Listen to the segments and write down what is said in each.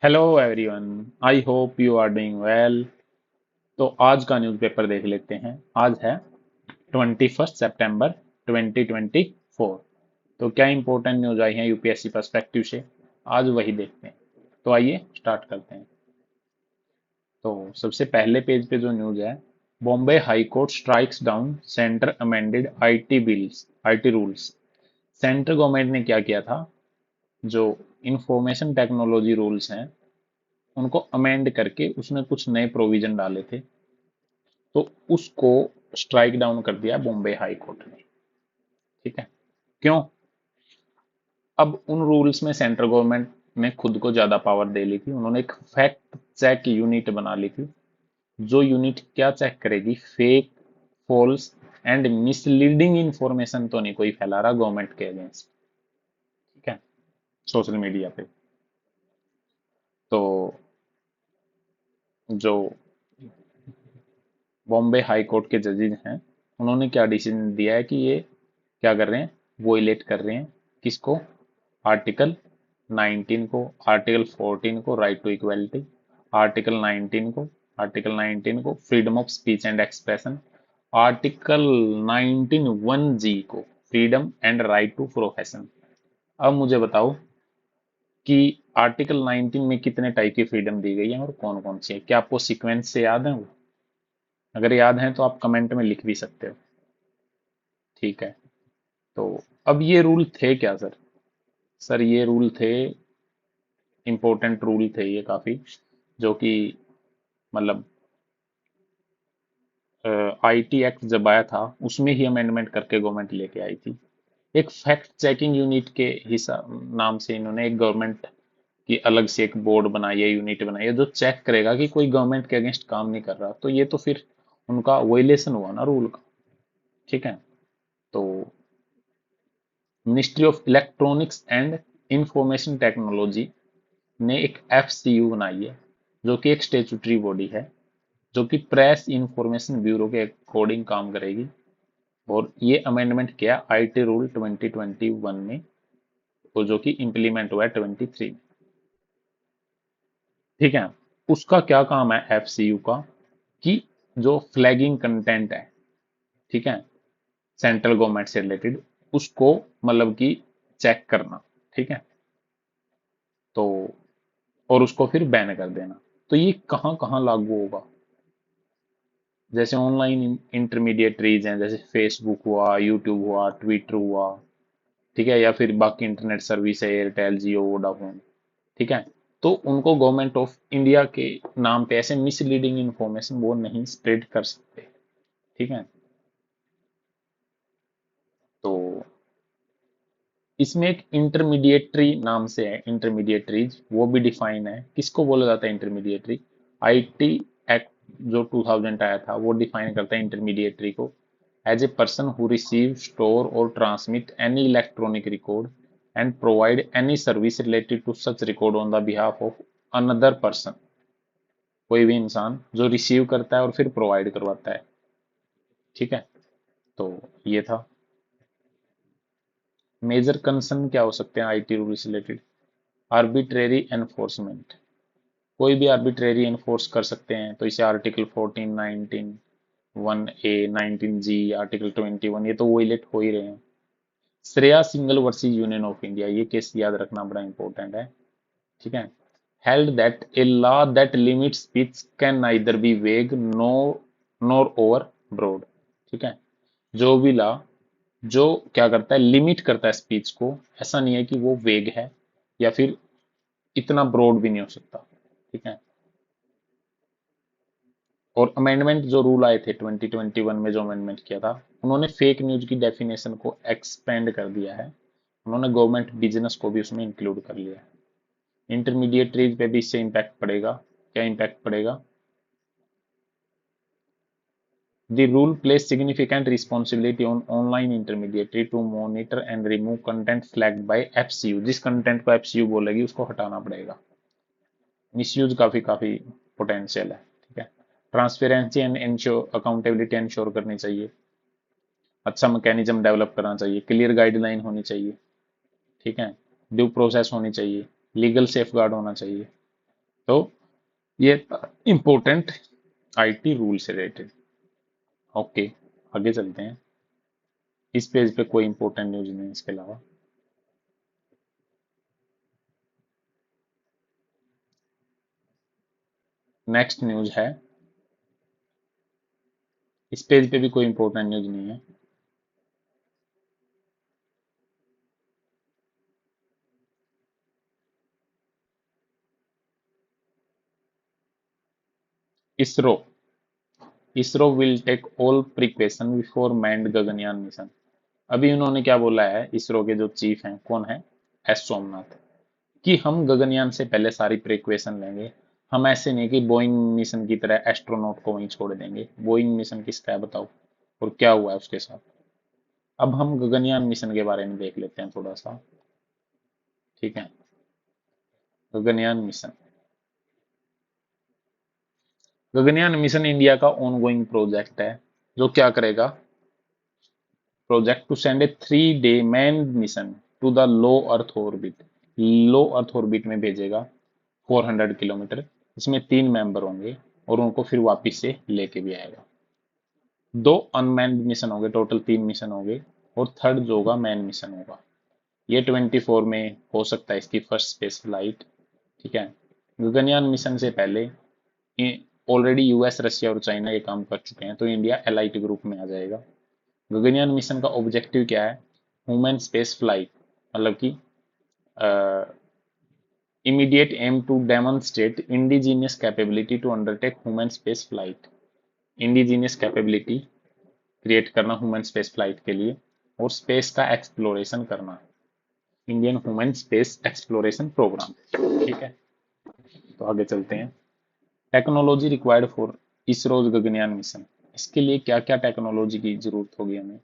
Hello everyone. I hope you are doing well. तो आज का न्यूज़पेपर देख लेते हैं। आज है 21 सितंबर 2024। तो क्या इंपॉर्टेंट न्यूज़ आई है यूपीएससी पर्सपेक्टिव से, आज वही देखते हैं। तो आइए स्टार्ट करते हैं। तो सबसे पहले पेज पे जो न्यूज़ है, Bombay high court strikes down centre amended IT rules. Central government ने क्या किया था, जो इंफॉर्मेशन टेक्नोलॉजी रूल्स हैं उनको अमेंड करके उसमें कुछ नए प्रोविजन डाले थे, तो उसको स्ट्राइक डाउन कर दिया बॉम्बे हाई कोर्ट ने। ठीक है, क्यों? अब उन रूल्स में सेंट्रल गवर्नमेंट ने खुद को ज्यादा पावर दे ली थी। उन्होंने एक फैक्ट चेक यूनिट बना ली थी, जो यूनिट क्या चेक करेगी, fake, false and misleading information तो नहीं कोई फैला रहा गवर्नमेंट के अगेंस्ट। ठीक है, सोशल मीडिया पे। तो जो बॉम्बे हाई कोर्ट के जजेज हैं, उन्होंने क्या डिसीजन दिया है कि ये क्या कर रहे हैं, वोयलेट कर रहे हैं। किसको? आर्टिकल 19 को, आर्टिकल 14 को राइट टू इक्वलिटी, आर्टिकल 19 को, आर्टिकल 19 को freedom of speech and expression, article 19 1G को freedom and right to profession. अब मुझे बताओ कि आर्टिकल 19 में कितने टाइप की फ्रीडम दी गई है और कौन कौन सी है। क्या आपको सीक्वेंस से याद है वो? अगर याद है तो आप कमेंट में लिख भी सकते हो। ठीक है, तो अब ये रूल थे क्या सर? सर ये रूल थे, इंपॉर्टेंट रूल थे ये काफी, जो कि मतलब आईटी एक्ट जब आया था उसमें ही अमेंडमेंट करके गवर्नमेंट लेके आई थी। एक फैक्ट चेकिंग यूनिट के हिसाब नाम से इन्होंने एक गवर्नमेंट की अलग से एक बोर्ड बनाई है, यूनिट बनाई है, जो चेक करेगा कि कोई गवर्नमेंट के अगेंस्ट काम नहीं कर रहा। तो ये तो फिर उनका वोलेशन हुआ ना रूल का। ठीक है, तो ministry of electronics and information technology ने एक एफसीयू बनाई है, जो कि एक स्टेचुटरी बॉडी है, जो कि प्रेस इंफॉर्मेशन ब्यूरो के अकॉर्डिंग काम करेगी। और ये अमेंडमेंट किया आईटी रूल 2021 में, और जो कि इंप्लीमेंट हुआ है 23 में। ठीक है, उसका क्या काम है एफसीयू का, कि जो फ्लैगिंग कंटेंट है, ठीक है, सेंट्रल गवर्नमेंट से रिलेटेड, उसको मतलब कि चेक करना। ठीक है, तो और उसको फिर बैन कर देना। तो ये कहाँ कहाँ लागू होगा? जैसे ऑनलाइन इंटरमीडिएटरीज हैं, जैसे फेसबुक हुआ, यूट्यूब हुआ, ट्विटर हुआ, ठीक है, या फिर बाकी इंटरनेट सर्विस है, एयरटेल, जियो, वोडाफोन। ठीक है, तो उनको गवर्नमेंट ऑफ इंडिया के नाम पे ऐसे मिसलीडिंग इंफॉर्मेशन वो नहीं स्प्रेड कर सकते। ठीक है, तो इसमें एक इंटरमीडिएटरी नाम से है, इंटरमीडिएटरीज वो भी डिफाइन है। किसको बोला जाता है इंटरमीडिएटरी? आईटी एक्ट जो 2000 आया था वो डिफाइन करता है इंटरमीडिएटरी को as a person who receive, store और transmit any electronic record and provide any service related to such record on the behalf of another person. कोई भी इंसान जो रिसीव करता है और फिर प्रोवाइड करवाता है। ठीक है, तो ये था। मेजर कंसर्न क्या हो सकते हैं आईटी रूल से रिलेटेड? आर्बिट्रेरी एनफोर्समेंट, कोई भी आर्बिट्रेरी एनफोर्स कर सकते हैं, तो इसे आर्टिकल 14, 19 1A, 19G, आर्टिकल 21 ये तो वोलेट हो ही रहे हैं। Shreya single versus union of India, ये केस याद रखना बड़ा इंपॉर्टेंट है। ठीक है, held that a law that limit speech can neither be वेग नो नॉर ओवर ब्रॉड। ठीक है, जो भी लॉ जो क्या करता है, लिमिट करता है स्पीच को, ऐसा नहीं है कि वो वेग है या फिर इतना ब्रॉड भी नहीं हो सकता। ठीक है, और अमेंडमेंट जो रूल आए थे 2021 में, जो अमेंडमेंट किया था, उन्होंने फेक न्यूज की डेफिनेशन को एक्सपेंड कर दिया है। उन्होंने गवर्नमेंट बिजनेस को भी उसमें इंक्लूड कर लिया है। इंटरमीडिएटरीज पे भी इससे इम्पैक्ट पड़ेगा। क्या इम्पैक्ट पड़ेगा? The rule places significant responsibility on online intermediary to monitor and remove content flagged by FCU। जिस कंटेंट को FCU बोलेगी उसको हटाना पड़ेगा। मिसयूज काफी काफी पोटेंशियल है। ठीक है, transparency and ensure accountability ensure करनी चाहिए। अच्छा मैकेनिज्म डेवलप करना चाहिए, क्लियर गाइडलाइन होनी चाहिए। ठीक है, ड्यू प्रोसेस होनी चाहिए, लीगल सेफ गार्ड होना चाहिए। तो ये इंपॉर्टेंट आईटी रूल से रिलेटेड। ओके, आगे चलते हैं। इस पेज पे कोई इंपॉर्टेंट न्यूज नहीं है इसके अलावा। नेक्स्ट न्यूज है, इस पेज पे भी कोई इंपॉर्टेंट न्यूज नहीं है। ISRO ISRO will take all precaution before manned Gaganyaan mission. अभी उन्होंने क्या बोला है, इसरो के जो चीफ हैं, कौन है, एस सोमनाथ, कि हम गगनयान से पहले सारी प्रिकॉशन लेंगे। हम ऐसे नहीं कि बोइंग मिशन की तरह एस्ट्रोनॉट को वहीं छोड़ देंगे। बोइंग मिशन किसका है बताओ, और क्या हुआ है उसके साथ। अब हम गगनयान मिशन के बारे में देख लेते हैं थोड़ा सा। ठीक है, Gaganyaan mission. Gaganyaan mission India का ऑनगोइंग प्रोजेक्ट है, जो क्या करेगा, project to send a 3 day man mission to the low earth orbit. Low earth orbit में भेजेगा 400 किलोमीटर। इसमें 3 मेंबर होंगे और उनको फिर वापिस से लेके भी आएगा। 2 अनमैन्ड मिशन होंगे, टोटल 3 मिशन होंगे, और थर्ड जो होगा मैन मिशन होगा। ये 24 में हो सकता है इसकी फर्स्ट स्पेस फ्लाइट। ठीक है, गगनयान मिशन से पहले ऑलरेडी यूएस, रशिया और चाइना ये काम कर चुके हैं, तो इंडिया एलाइट ग्रुप में आ जाएगा। गगनयान मिशन का ऑब्जेक्टिव क्या है, ह्यूमन स्पेस फ्लाइट, मतलब कि immediate aim to demonstrate indigenous capability to undertake human space flight. Indigenous capability create करना ह्यूमन स्पेस फ्लाइट के लिए, और स्पेस का एक्सप्लोरेशन करना, Indian human space exploration programme. ठीक है, तो आगे चलते हैं। Technology required for ISRO's Gaganyaan mission. इसके लिए क्या क्या टेक्नोलॉजी की जरूरत होगी हमें।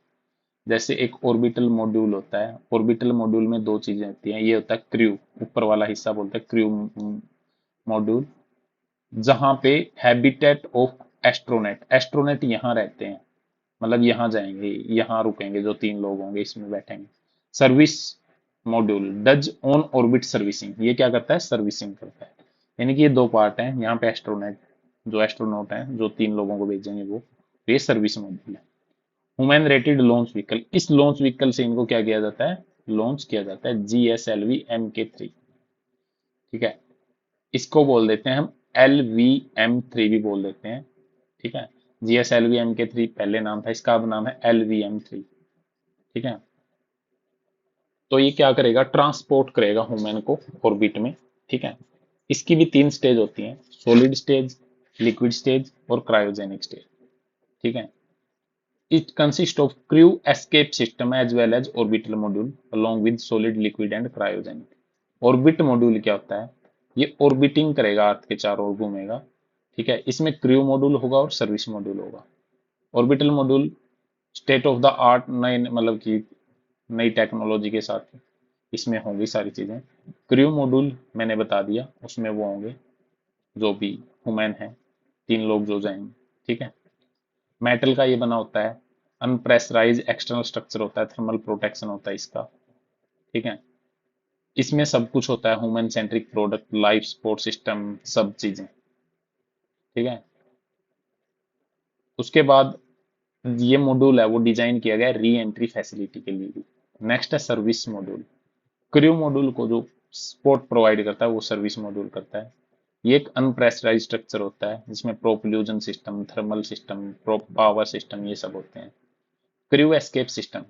जैसे एक ऑर्बिटल मॉड्यूल होता है, ऑर्बिटल मॉड्यूल में 2 चीजें होती हैं। ये होता है क्रू, ऊपर वाला हिस्सा बोलते हैं क्रू मॉड्यूल, जहां पे हैबिटेट ऑफ एस्ट्रोनेट, एस्ट्रोनेट यहाँ रहते हैं, मतलब यहाँ जाएंगे, यहाँ रुकेंगे, जो 3 लोग होंगे इसमें बैठेंगे। Service module does on orbit servicing, ये क्या करता है, सर्विसिंग करता है। यानी कि ये 2 पार्ट हैं। यहाँ पे एस्ट्रोनेट, जो एस्ट्रोनॉट हैं, जो 3 लोगों को भेजेंगे वो, तो ये सर्विस मॉड्यूल है। ह्यूमन रेटेड लॉन्च व्हीकल, इस लॉन्च व्हीकल से इनको क्या किया जाता है, लॉन्च किया जाता है, GSLV-MK3। ठीक है, इसको बोल देते हैं हम LVM3 भी बोल देते हैं। ठीक है, GSLV-MK3 पहले नाम था इसका, अब नाम है LVM3। ठीक है, तो ये क्या करेगा, ट्रांसपोर्ट करेगा ह्यूमन को ऑर्बिट में। ठीक है, इसकी भी 3 स्टेज होती हैं, सॉलिड स्टेज, लिक्विड स्टेज और क्रायोजेनिक स्टेज। ठीक है, it consist of crew escape system as well as orbital module along with solid, liquid and cryogenic. Orbit module क्या होता है, ये ऑर्बिटिंग करेगा, अर्थ के चारों ओर घूमेगा। ठीक है, इसमें क्रू मॉड्यूल होगा और सर्विस मॉड्यूल होगा। Orbital module state of the art, नए मतलब कि नई टेक्नोलॉजी के साथ इसमें होंगी सारी चीजें। क्रू मॉड्यूल मैंने बता दिया, उसमें वो होंगे जो भी ह्यूमन है, 3 लोग जो जाएंगे। ठीक है, मेटल का ये बना होता है, अनप्रेशराइज एक्सटर्नल स्ट्रक्चर होता है, थर्मल प्रोटेक्शन होता है इसका। ठीक है, इसमें सब कुछ होता है, human centric product, life support system, सब चीजें। ठीक है, उसके बाद ये मॉड्यूल है वो डिजाइन किया गया है री एंट्री फैसिलिटी के लिए भी। नेक्स्ट है सर्विस मॉड्यूल। क्रू मॉड्यूल को जो सपोर्ट प्रोवाइड करता है वो सर्विस मॉड्यूल करता है। ये एक अनप्रेशराइज स्ट्रक्चर होता है जिसमें propulsion system, thermal system, power system, ये सब होते हैं। Crew escape system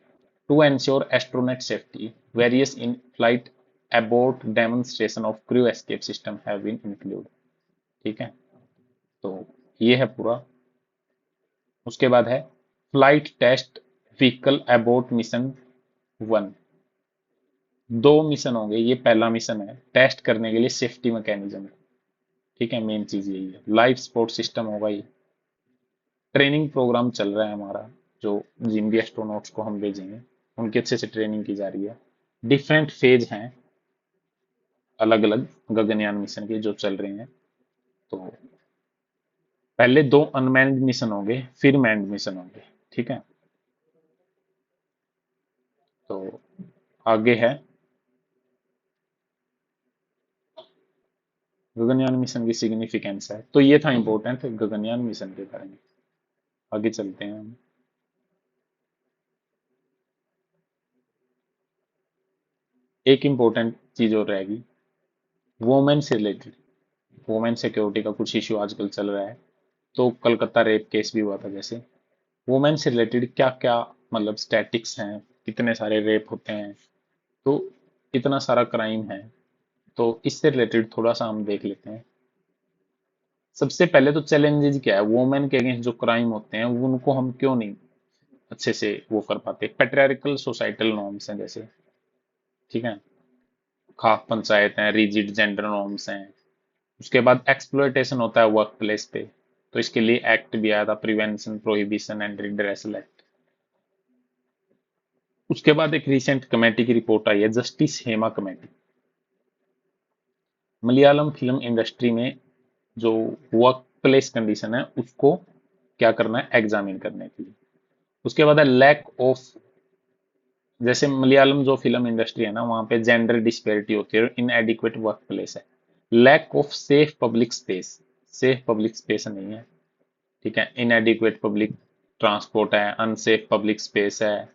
to ensure astronaut safety. Various in-flight abort demonstration of crew escape system have been included. ठीक है, तो ये है पूरा। उसके बाद है flight test vehicle abort mission 1। 2 mission होंगे, ये पहला मिशन है टेस्ट करने के लिए सेफ्टी मैकेनिज्म। ठीक है, मेन चीज यही है। लाइफ सपोर्ट सिस्टम होगा ये। ट्रेनिंग प्रोग्राम चल रहा है हमारा, जो जिन भी एस्ट्रोनॉट्स को हम भेजेंगे उनकी अच्छे से ट्रेनिंग की जा रही है। डिफरेंट फेज हैं अलग अलग गगनयान मिशन के जो चल रहे हैं। तो पहले 2 अनमैन्ड मिशन होंगे, फिर मैन्ड मिशन होंगे। ठीक है, तो आगे है गगनयान मिशन की सिग्निफिकेंस है। तो ये था इंपॉर्टेंट गगनयान मिशन के बारे में। आगे चलते हैं हम। एक इंपॉर्टेंट चीज और रहेगी, वुमेन से रिलेटेड। वुमेन सिक्योरिटी का कुछ इश्यू आजकल चल रहा है, तो कलकत्ता रेप केस भी हुआ था जैसे। वुमेन से रिलेटेड क्या क्या मतलब स्टैटिक्स हैं, कितने सारे रेप होते हैं, तो इतना सारा क्राइम है, तो इससे रिलेटेड थोड़ा सा हम देख लेते हैं। सबसे पहले तो चैलेंजेस क्या है, वुमेन के अगेंस्ट जो क्राइम होते हैं उनको हम क्यों नहीं अच्छे से वो कर पाते। पेट्रियार्कल सोसाइटल नॉर्म्स हैं जैसे, ठीक है, खाक पंचायत हैं, रिजिड जेंडर नॉर्म्स हैं। उसके बाद एक्सप्लॉयटेशन होता है वर्क प्लेस पे, तो इसके लिए एक्ट भी आया था, prevention prohibition and redressal act. उसके बाद एक रिसेंट कमेटी की रिपोर्ट आई है, justice Hema committee. Malayalam film industry में जो वर्क प्लेस कंडीशन है उसको क्या करना है, एग्जामिन करने के लिए। उसके बाद है लैक ऑफ, जैसे मलयालम जो फिल्म इंडस्ट्री है ना, वहां पे जेंडर डिस्पेरिटी होती है, इन एडिक्वेट वर्क प्लेस है। Lack of safe public space, safe public space नहीं है, ठीक है, इन एडिक्वेट पब्लिक ट्रांसपोर्ट है, अनसेफ पब्लिक स्पेस है।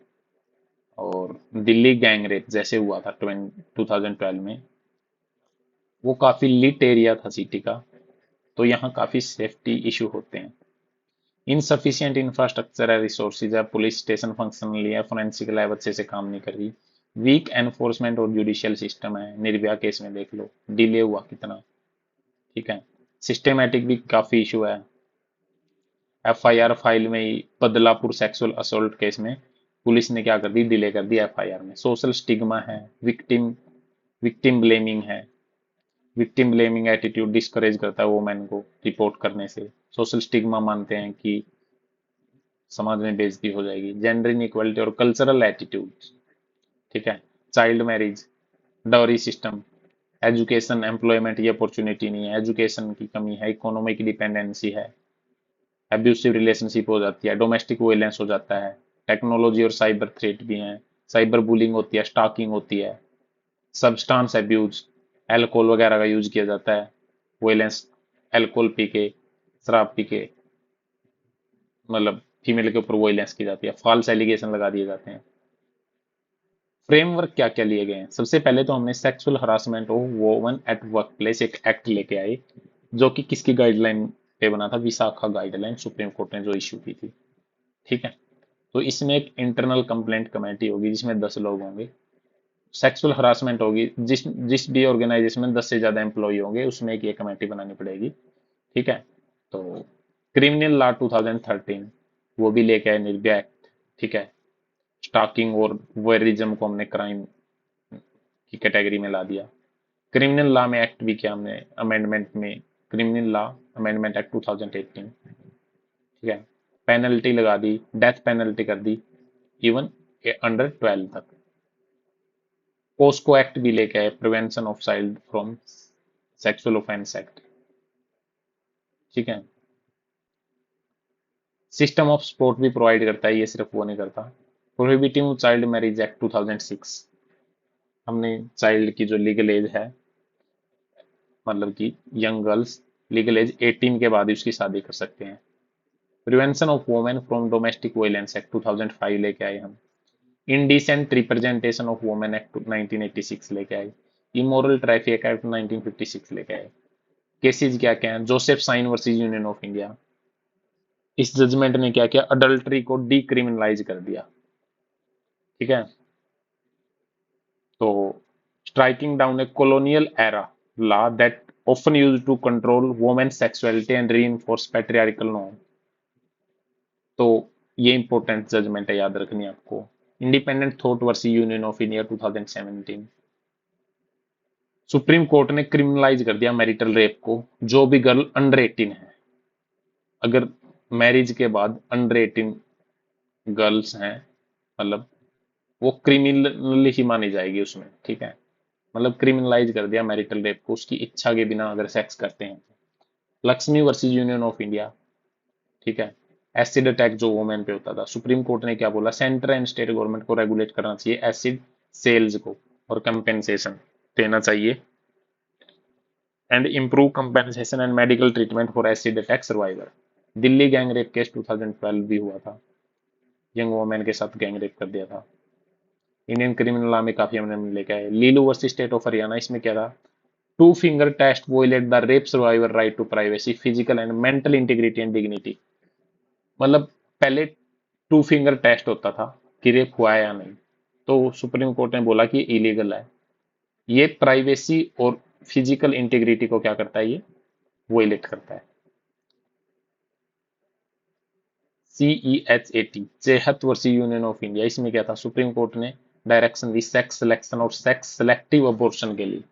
और दिल्ली गैंग रेप जैसे हुआ था 2012 में, वो काफी लिट एरिया था सिटी का, तो यहाँ काफी सेफ्टी इशू होते हैं। इनसफिशियंट इंफ्रास्ट्रक्चर है, रिसोर्सेज है, पुलिस स्टेशन फंक्शनली है, फोरेंसिक लैब अच्छे से काम नहीं कर रही, वीक एनफोर्समेंट और जुडिशियल सिस्टम है। निर्भया केस में देख लो डिले हुआ कितना, ठीक है। सिस्टमेटिक भी काफी इशू है। एफआईआर फाइल में ही बदलापुर सेक्सुअल असोल्ट केस में पुलिस ने क्या कर दी, डिले कर दी एफआईआर में। सोशल स्टिग्मा है, विक्टिम विक्टिम ब्लेमिंग है। विक्टिम ब्लेमिंग एटीट्यूड डिस्करेज करता है वुमेन को रिपोर्ट करने से। सोशल स्टिग्मा मानते हैं कि समाज में बेइज्जती हो जाएगी। जेंडर इनइक्वालिटी और कल्चरल एटीट्यूड, ठीक है। Child marriage, dowry system, education employment ये अपॉर्चुनिटी नहीं है, एजुकेशन की कमी है, इकोनॉमिक डिपेंडेंसी है, एब्यूसिव रिलेशनशिप हो जाती है, डोमेस्टिक वायलेंस हो जाता है, टेक्नोलॉजी और साइबर थ्रेट भी हैं, साइबर बुलिंग होती है, स्टॉकिंग होती है, सब्सटेंस अब्यूज, एल्कोहल वगैरह का यूज किया जाता है, वायलेंस, एल्कोहल पी के, शराब पी के मतलब फीमेल के ऊपर वायलेंस की जाती है, फॉल्स एलिगेशन लगा दिए जाते हैं। फ्रेमवर्क क्या क्या लिए गए हैं, सबसे पहले तो हमने sexual harassment of woman at work place एक एक्ट लेके आए, जो कि किसकी गाइडलाइन पे बना था, विशाखा गाइडलाइन, सुप्रीम कोर्ट ने जो इश्यू की थी, ठीक है। तो इसमें एक इंटरनल कंप्लेंट कमेटी होगी जिसमें 10 लोग होंगे। सेक्सुअल हरासमेंट होगी, जिस जिस भी ऑर्गेनाइजेशन में 10 से ज्यादा एम्प्लॉय होंगे उसमें एक ये कमेटी बनानी पड़ेगी, ठीक है। तो क्रिमिनल लॉ 2013 वो भी लेके आए, निर्भया एक्ट, ठीक है। स्टॉकिंग और वोयरिज्म को हमने क्राइम की कैटेगरी में ला दिया। क्रिमिनल लॉ में एक्ट भी किया हमने अमेंडमेंट में, क्रिमिनल लॉ अमेंडमेंट एक्ट 2018, ठीक है। पेनल्टी लगा दी, डेथ पेनल्टी कर दी इवन अंडर 12 तक। पोस्को एक्ट भी लेके आए, prevention of child from sexual offence act, ठीक है। सिस्टम ऑफ सपोर्ट भी प्रोवाइड करता है, ये सिर्फ वो नहीं करता। प्रोहिबिटिंग चाइल्ड मैरिज एक्ट 2006, हमने चाइल्ड की जो लीगल एज है, मतलब कि यंग गर्ल्स लीगल एज 18 के बाद ही उसकी शादी कर सकते हैं। Prevention of women from domestic violence act 2005 लेके आए हम। Indecent representation of women act 1986 लेके आए। इमोरल ट्रैफिक एक्ट 1956 लेके आए। केसेस क्या क्या है, Joseph Shine versus union of India, इस जजमेंट ने क्या किया, अडल्ट्री को डीक्रिमिनलाइज कर दिया, ठीक है। तो striking down A colonial era law that often used to control women's sexuality and reinforce patriarchal norm। तो ये इंपॉर्टेंट जजमेंट है, याद रखनी है आपको। Independent thought versus union of India 2017, supreme court ने क्रिमिनलाइज कर दिया मैरिटल रेप को। जो भी गर्ल अंडर 18 है, अगर मैरिज के बाद अंडर 18 गर्ल्स हैं, मतलब वो क्रिमिनल ही मानी जाएगी उसमें, ठीक है। मतलब क्रिमिनलाइज कर दिया मैरिटल रेप को, उसकी इच्छा के बिना अगर सेक्स करते हैं। Lakshmi versus union of India, ठीक है। एसिड अटैक जो वुमेन पे होता था, सुप्रीम कोर्ट ने क्या बोला, सेंटर एंड स्टेट गवर्नमेंट को रेगुलेट करना चाहिए एसिड सेल्स को और कंपेंसेशन देना चाहिए and improve compensation and medical treatment for acid attack survivor. Delhi gang rape case 2012 भी हुआ था, यंग वोमेन के साथ गैंग रेप कर दिया था। इंडियन क्रिमिनल लॉ में काफी हमने लेके आए। Lillu versus state of Haryana, इसमें क्या था, two finger test violate the rape survivor right to privacy physical and mental integrity and dignity. मतलब पहले टू फिंगर टेस्ट होता था कि रेप हुआ है या नहीं, तो सुप्रीम कोर्ट ने बोला कि इलीगल है। ये प्राइवेसी और फिजिकल इंटीग्रिटी को क्या करता है, ये वोलेट करता है। CEHAT, चेहत वर्सी यूनियन ऑफ इंडिया, इसमें क्या था, सुप्रीम कोर्ट ने डायरेक्शन दी सेक्स सिलेक्शन और सेक्स सेलेक्टिव अबॉर्शन के लिए।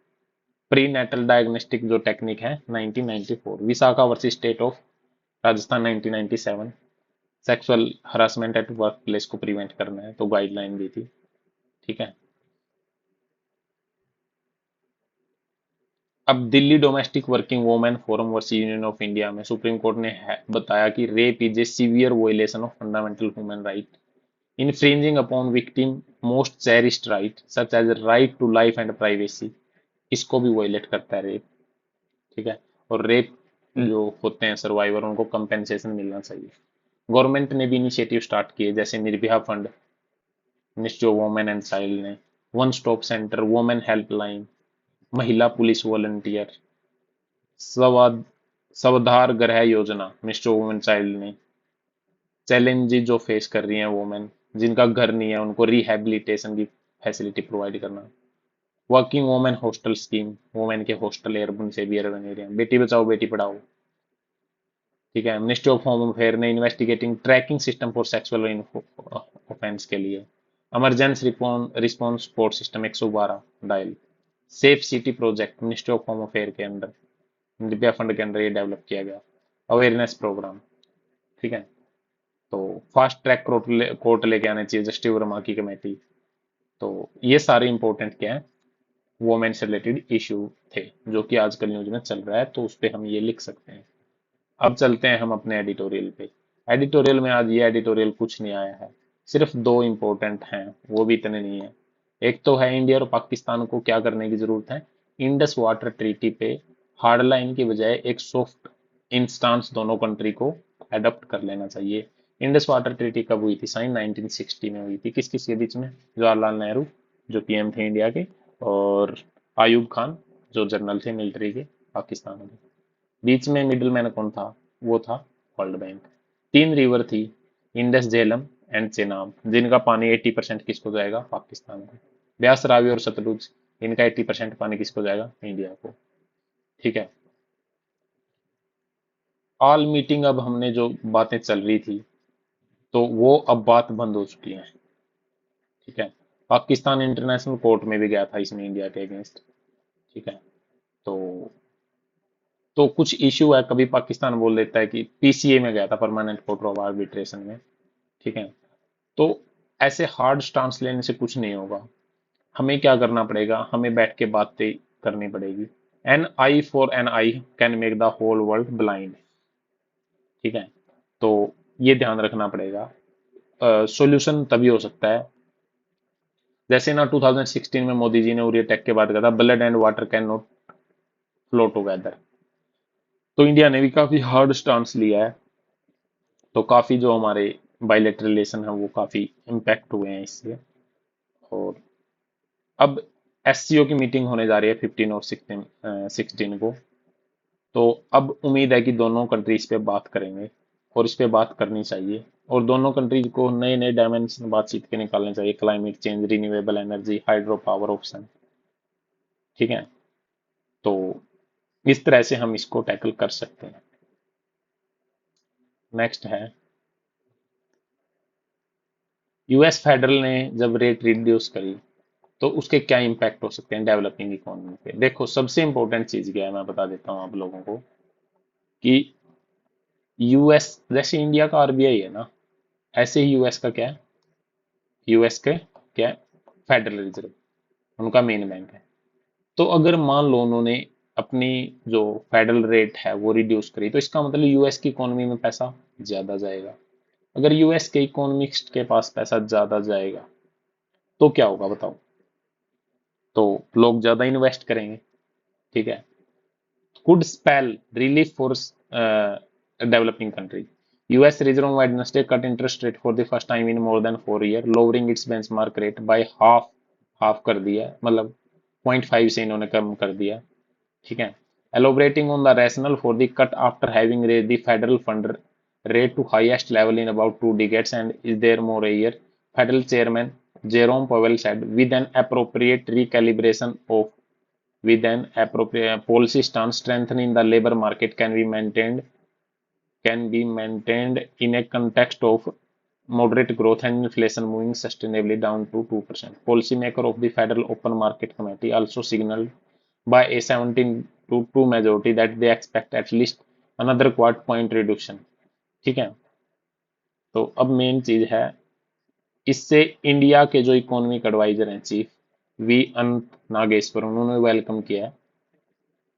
प्री नेटल डायग्नोस्टिक जो टेक्निक है 1994। Vishakha versus state of Rajasthan 1997, sexual harassment at work place को प्रिवेंट करना है, तो गाइडलाइन दी थी। ठीक है। अब Delhi domestic working women forum versus union of India में सुप्रीम कोर्ट ने बताया कि rape is a severe violation of fundamental human right, infringing upon victim most cherished right such as right to life and privacy। इसको भी violet करता है rape. ठीक है। और रेप जो होते हैं सर्वाइवर, उनको कंपेंसेशन मिलना चाहिए। गवर्नमेंट ने भी इनिशिएटिव स्टार्ट किए, जैसे Nirbhaya fund, ministry of women and child ने, one stop centre, women helpline, महिला police volunteer, Swadhar Greh Yojana, ministry of women child ने। चैलेंज जो फेस कर रही हैं वुमेन, जिनका घर नहीं है, उनको रिहेबिलिटेशन की फैसिलिटी प्रोवाइड करना। Working women hostel scheme, women के हॉस्टल एयरबन से भी अर्बन एरिया। बेटी बचाओ बेटी पढ़ाओ। ठीक है। मिनिस्ट्री ऑफ होम अफेयर ने investigating tracking system for sexual offence के लिए। Emergency response support system 112 dial. Safe city project ministry of home affair के अंदर, दिव्या फंड के अंदर ये डेवलप किया गया। Awareness programme. ठीक है। तो फास्ट ट्रैक कोर्ट लेके आने चाहिए, जस्टिस वर्मा की कमेटी। तो ये सारे इंपॉर्टेंट क्या है, वोमेन से रिलेटेड इशू थे, जो कि आजकल न्यूज में चल रहा है, तो उस पर हम ये लिख सकते हैं। अब चलते हैं हम अपने एडिटोरियल पे। एडिटोरियल में आज ये एडिटोरियल कुछ नहीं आया है, सिर्फ दो इंपॉर्टेंट हैं, वो भी इतने नहीं है। एक तो है इंडिया और पाकिस्तान को क्या करने की जरूरत है, इंडस वाटर ट्रीटी पे हार्ड लाइन की बजाय एक सॉफ्ट इंस्टांस दोनों कंट्री को एडॉप्ट कर लेना चाहिए। इंडस वाटर ट्रीटी कब हुई थी, साइन 1960 में हुई थी। किस किस के बीच में, जवाहरलाल नेहरू जो पीएम थे इंडिया के, और आयूब खान जो जनरल थे मिलिट्री के पाकिस्तान के। बीच में मिडिल मैन कौन था, वो था वर्ल्ड बैंक। तीन रिवर थी, इंडस, झेलम एंड चेनाब, जिनका पानी 80% किसको जाएगा, पाकिस्तान को। ब्यास, रावी और सतलुज, इनका 80% पानी किसको जाएगा, इंडिया को। ठीक है। ऑल मीटिंग, अब हमने जो बातें चल रही थी, तो वो अब बात बंद हो चुकी है। ठीक है। पाकिस्तान इंटरनेशनल कोर्ट में भी गया था इसमें इंडिया के अगेंस्ट। ठीक है। तो कुछ इश्यू है, कभी पाकिस्तान बोल देता है कि पीसीए में गया था, परमानेंट कोर्ट ऑफ आर्बिट्रेशन में। ठीक है। तो ऐसे हार्ड स्टांस लेने से कुछ नहीं होगा। हमें क्या करना पड़ेगा, हमें बैठ के बातें करनी पड़ेगी। An eye for an eye can make the whole world blind. ठीक है। तो ये ध्यान रखना पड़ेगा। सॉल्यूशन तभी हो सकता है, जैसे ना 2016 में मोदी जी ने उरी अटैक के बाद कहा था, blood and water can not flow together. तो इंडिया ने भी काफी हार्ड स्टांस लिया है, तो काफी जो हमारे बायलेटरल रिलेशन है वो काफी इम्पैक्ट हुए हैं इससे। और अब एससीओ की मीटिंग होने जा रही है 15 और 16 को। तो अब उम्मीद है कि दोनों कंट्रीज पे बात करेंगे, और इस पे बात करनी चाहिए, और दोनों कंट्रीज को नए नए डायमेंशन बातचीत के निकालने चाहिए। Climate change, renewable energy, hydro power option. ठीक है। तो इस तरह से हम इसको टैकल कर सकते हैं। नेक्स्ट है, यूएस फेडरल ने जब रेट रिड्यूस करी, तो उसके क्या इम्पैक्ट हो सकते हैं डेवलपिंग इकोनॉमी पे। देखो, सबसे इंपॉर्टेंट चीज क्या है, मैं बता देता हूँ आप लोगों को, कि यूएस जैसे इंडिया का आरबीआई है ना, ऐसे ही यूएस का क्या है, यूएस के क्या है, फेडरल रिजर्व, उनका मेन बैंक है। तो अगर मान लो उन्होंने अपनी जो फेडरल रेट है वो रिड्यूस करी, तो इसका मतलब यूएस की इकोनॉमी में पैसा ज्यादा जाएगा। अगर यूएस के इकोनॉमिस्ट के पास पैसा ज्यादा जाएगा, तो क्या होगा बताओ, तो लोग ज्यादा इन्वेस्ट करेंगे। ठीक है। could spell relief for a developing country. US Reserve Wednesday cut interest rate for the first time in more than 4 years, lowering its benchmark rate by half कर दिया, मतलब 0.5 से इन्होंने कम कर दिया, ठीक है. Elaborating on the rationale for the cut after having raised the federal fund rate to highest level in about 2 decades, and is there more a year? Federal Chairman Jerome Powell said, with an appropriate policy stance, strengthening the labor market can be maintained in a context of moderate growth and inflation moving sustainably down to 2%. Policymaker of the Federal Open Market Committee also signaled by a 17 to 2 majority that they expect at least another quart point reduction. ठीक है. तो अब main चीज है, इससे India के जो economic adviser हैं चीफ वी अनंत नागेश्वर, उन्होंने वेलकम किया है,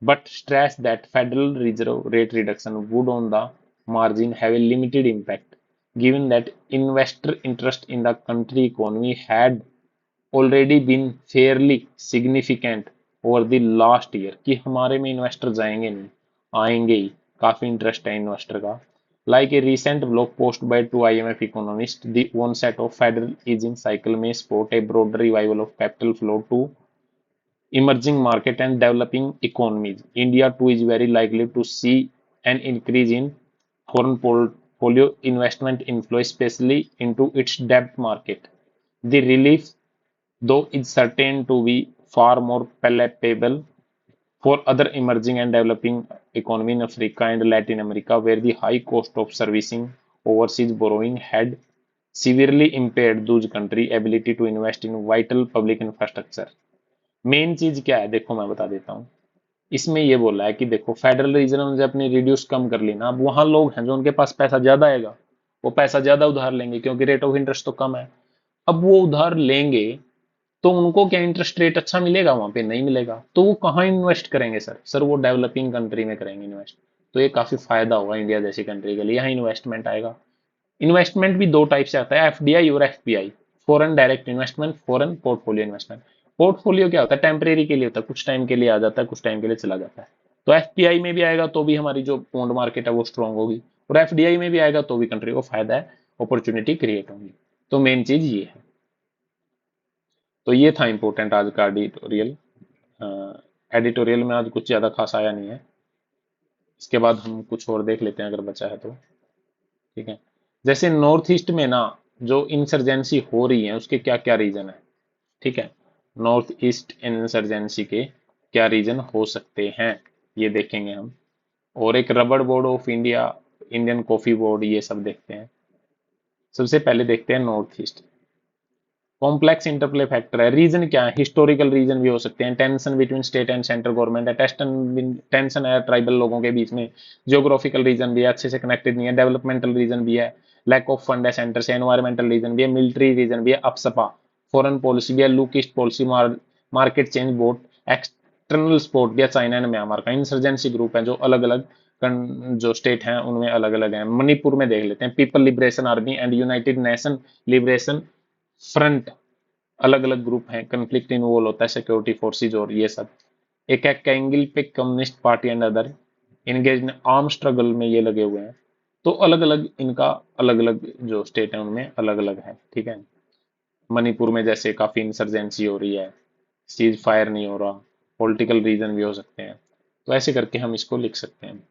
but stress that Federal Reserve rate reduction would on the margin have a limited impact, given that investor interest in the country economy had already been fairly significant over the last year. कि हमारे में investor जाएंगे नहीं, आएंगे ही, काफी interest है investor का. Like a recent blog post by two IMF economists, the onset of Federal easing cycle may support a broader revival of capital flow to emerging market and developing economies. India too is very likely to see an increase in foreign portfolio investment inflow, especially into its debt market. The relief, though, is certain to be far more palatable for other emerging and developing economies in Africa and Latin America, where the high cost of servicing overseas borrowing had severely impaired those countries' ability to invest in vital public infrastructure. Main चीज क्या है, देखो मैं बता देता हूँ. इसमें ये बोला है कि देखो फेडरल रिजर्व ने अपनी रिड्यूस कम कर ली ना, अब वहां लोग हैं जो उनके पास पैसा ज्यादा आएगा, वो पैसा ज्यादा उधार लेंगे क्योंकि रेट ऑफ इंटरेस्ट तो कम है. अब वो उधार लेंगे तो उनको क्या इंटरेस्ट रेट अच्छा मिलेगा, वहां पे नहीं मिलेगा, तो वो कहाँ इन्वेस्ट करेंगे सर वो डेवलपिंग कंट्री में करेंगे इन्वेस्ट. तो ये काफी फायदा होगा इंडिया जैसी कंट्री के लिए, यहाँ इन्वेस्टमेंट आएगा. इन्वेस्टमेंट भी दो टाइप से आता है, एफडीआई और FPI, foreign direct investment, foreign portfolio investment. Portfolio क्या होता है, टेम्परेरी के लिए होता है, कुछ टाइम के लिए आ जाता है, कुछ टाइम के लिए चला जाता है. तो एफपीआई में भी आएगा तो भी हमारी जो बॉन्ड मार्केट है वो स्ट्रांग होगी, और एफडीआई में भी आएगा तो भी कंट्री को फायदा है, अपॉर्चुनिटी क्रिएट होगी. तो मेन चीज ये है. तो ये था इंपॉर्टेंट आज का एडिटोरियल. एडिटोरियल में आज कुछ ज्यादा खास आया नहीं है. इसके बाद हम कुछ और देख लेते हैं अगर बचा है तो. ठीक है. जैसे नॉर्थ ईस्ट में ना जो इंसर्जेंसी हो रही है उसके क्या क्या रीजन है. ठीक है. नॉर्थ ईस्ट इंसर्जेंसी के क्या रीजन हो सकते हैं ये देखेंगे हम, और एक rubber board of India, Indian coffee board, ये सब देखते हैं. सबसे पहले देखते हैं north east. Complex interplay factor है. रीजन क्या है, हिस्टोरिकल रीजन भी हो सकते हैं, tension between state and central government है, टेंशन है ट्राइबल लोगों के बीच में, जियोग्राफिकल रीजन भी है, अच्छे से कनेक्टेड नहीं है, डेवलपमेंटल रीजन भी है, लैक ऑफ फंड है सेंटर से, एनवायरमेंटल रीजन भी है, मिलिट्री रीजन भी है, अपसपा, फॉरेन पॉलिसी भी है, look east policy, market change board, external support भी है, चाइना एंड म्यांमार का. इंसर्जेंसी ग्रुप है जो अलग अलग जो स्टेट हैं उनमें अलग अलग हैं. मणिपुर में देख लेते हैं, people liberation army and United nation liberation front, अलग अलग ग्रुप हैं, कंफ्लिक्ट इन्वॉल्व होता है, सिक्योरिटी फोर्सेज और ये सब. एक है कैंगिल पे communist party and other engage in arm struggle में ये लगे हुए हैं. तो अलग अलग इनका अलग अलग जो स्टेट है उनमें अलग अलग है. ठीक है. मणिपुर में जैसे काफी इंसर्जेंसी हो रही है, सीज फायर नहीं हो रहा, पॉलिटिकल रीजन भी हो सकते हैं, तो ऐसे करके हम इसको लिख सकते हैं.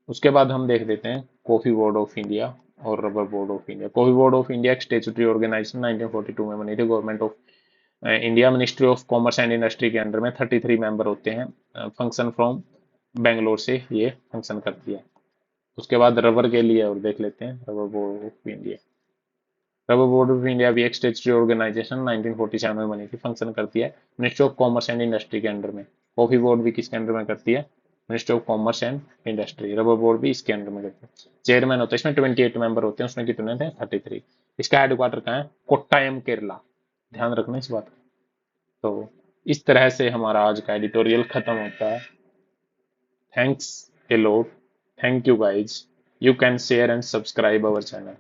उसके बाद हम देख देते हैं कॉफी बोर्ड ऑफ इंडिया और rubber board of India. Coffee board of India एक स्टेचुटरी ऑर्गेनाइजेशन 1942 में बनी थी. Government of India ministry of commerce and industry के अंडर में 33 मेंबर होते हैं. फंक्शन फ्रॉम बेंगलोर से ये फंक्शन करती है. उसके बाद रबर के लिए और देख लेते हैं rubber board of India. Rubber board of India भी एक स्टेचुटरी ऑर्गेनाइजेशन 1947 में बनी थी, फंक्शन करती है ministry of commerce and industry के अंडर में. कॉफी बोर्ड भी किसके अंडर में करती है, ministry of commerce and industry. Rubber board भी इसके अंडर में करती है. चेयरमैन होता है, इसमें 28 मेंबर होते हैं, उसमें कितने थे 33. इसका हेडक्वार्टर कहाँ है, कोट्टायम केरला, ध्यान रखना इस बात का. तो इस तरह से हमारा आज का एडिटोरियल खत्म होता है. Thanks a lot, thank you guys. You can share and subscribe our channel.